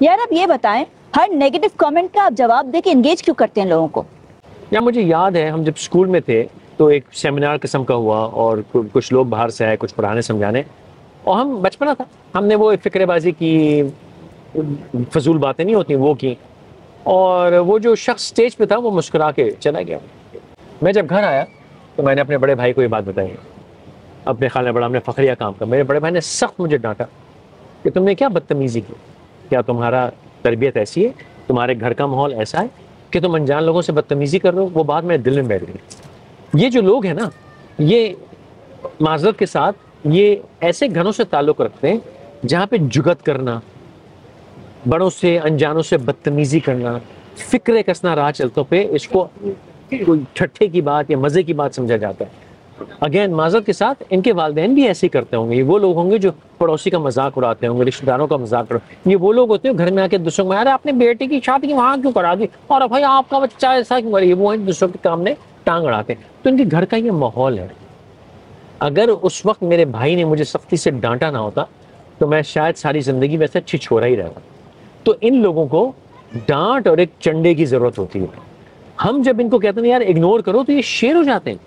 یار آپ یہ بتائیں، ہر نیگیٹو کامنٹ کا آپ جواب دے کے انگیج کیوں کرتے ہیں لوگوں کو؟ یا مجھے یاد ہے ہم جب اسکول میں تھے تو ایک سیمینار قسم کا ہوا اور کچھ لوگ باہر سے آئے کچھ پڑھانے سمجھانے، اور ہم بچپنا تھا، ہم نے وہ فکرے بازی کی، فضول باتیں نہیں ہوتی وہ کی، اور وہ جو شخص اسٹیج پہ تھا وہ مسکرا کے چلا گیا۔ میں جب گھر آیا تو میں نے اپنے بڑے بھائی کو یہ بات بتائی، اپنے خالہ بڑا ہم نے فخریہ کام کا، میرے بڑے بھائی نے سخت مجھے ڈانٹا کہ تم نے کیا بدتمیزی کی، کیا تمہارا تربیت ایسی ہے، تمہارے گھر کا ماحول ایسا ہے کہ تم انجان لوگوں سے بدتمیزی کر رہے ہو؟ وہ بات میرے دل میں بیٹھ گئی۔ یہ جو لوگ ہیں نا، یہ معذرت کے ساتھ یہ ایسے گھروں سے تعلق رکھتے ہیں جہاں پہ جگت کرنا، بڑوں سے انجانوں سے بدتمیزی کرنا، فکرے کسنا راہ چلتوں پہ اس کو کوئی ٹھٹھے کی بات یا مزے کی بات سمجھا جاتا ہے۔ اگین معذرت کے ساتھ ان کے والدین بھی ایسے ہی کرتے ہوں گے، یہ وہ لوگ ہوں گے جو پڑوسی کا مذاق اڑاتے ہوں گے، رشتہ داروں کا مذاق اڑاتے ہیں، یہ وہ لوگ ہوتے ہیں گھر میں آ کے دوسروں کو یار آپ نے بیٹے کی شادی وہاں کیوں کرا دی، اور بھائی آپ کا بچہ ایسا کیوں، یہ وہ ہیں دوسروں کے کام نے ٹانگ اڑاتے ہیں۔ تو ان کے گھر کا یہ ماحول ہے۔ اگر اس وقت میرے بھائی نے مجھے سختی سے ڈانٹا نہ ہوتا تو میں شاید ساری زندگی ویسے اچھی چھوڑا ہی رہتا۔ تو ان لوگوں کو ڈانٹ اور ایک چنڈے کی ضرورت ہوتی ہے۔ ہم جب ان کو کہتے ہیں یار اگنور کرو تو یہ شیر ہو جاتے ہیں،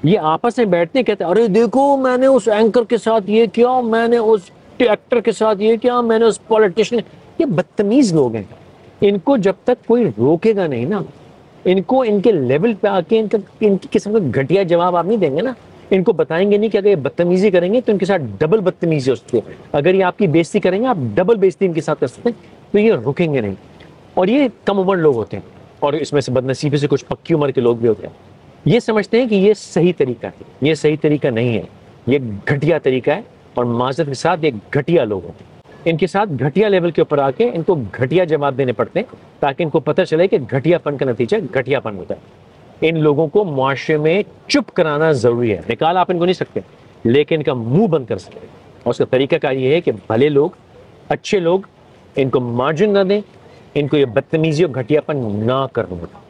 یہ آپس میں بیٹھتے ہیں کہتے ہیں ارے دیکھو میں نے اس اینکر کے ساتھ یہ کیا، میں نے اس ایکٹر کے ساتھ یہ کیا، میں نے اس پولیٹیشین، یہ بدتمیز لوگ ہیں۔ ان کو جب تک کوئی روکے گا نہیں نا، ان کو ان کے لیول پہ آ کے ان کی قسم کا گھٹیا جواب آپ نہیں دیں گے نا، ان کو بتائیں گے نہیں کہ اگر یہ بدتمیزی کریں گے تو ان کے ساتھ ڈبل بدتمیزی ہو سکتی ہے، اگر یہ آپ کی بےزتی کریں گے آپ ڈبل بےزتی ان کے ساتھ کر سکتے ہیں، تو یہ رکیں گے نہیں۔ اور یہ کم عمر لوگ ہوتے ہیں، اور اس میں سے بدنصیبی سے کچھ پکی عمر کے لوگ بھی ہوتے ہیں، یہ سمجھتے ہیں کہ یہ صحیح طریقہ ہے، یہ صحیح طریقہ نہیں ہے، یہ گھٹیا طریقہ ہے، اور معذرت کے ساتھ یہ گھٹیا لوگ ہوتے ہیں۔ ان کے ساتھ گھٹیا لیول کے اوپر آ کے ان کو گھٹیا جواب دینے پڑتے ہیں تاکہ ان کو پتہ چلے کہ گھٹیا پن کا نتیجہ گھٹیا پن ہوتا ہے۔ ان لوگوں کو معاشرے میں چپ کرانا ضروری ہے، نکال آپ ان کو نہیں سکتے لیکن ان کا منہ بند کر سکتے ہیں، اور اس کا طریقہ کار یہ ہے کہ بھلے لوگ، اچھے لوگ ان کو مارجن نہ دیں، ان کو یہ بدتمیزی اور گھٹیا پن نہ کرنے دیں۔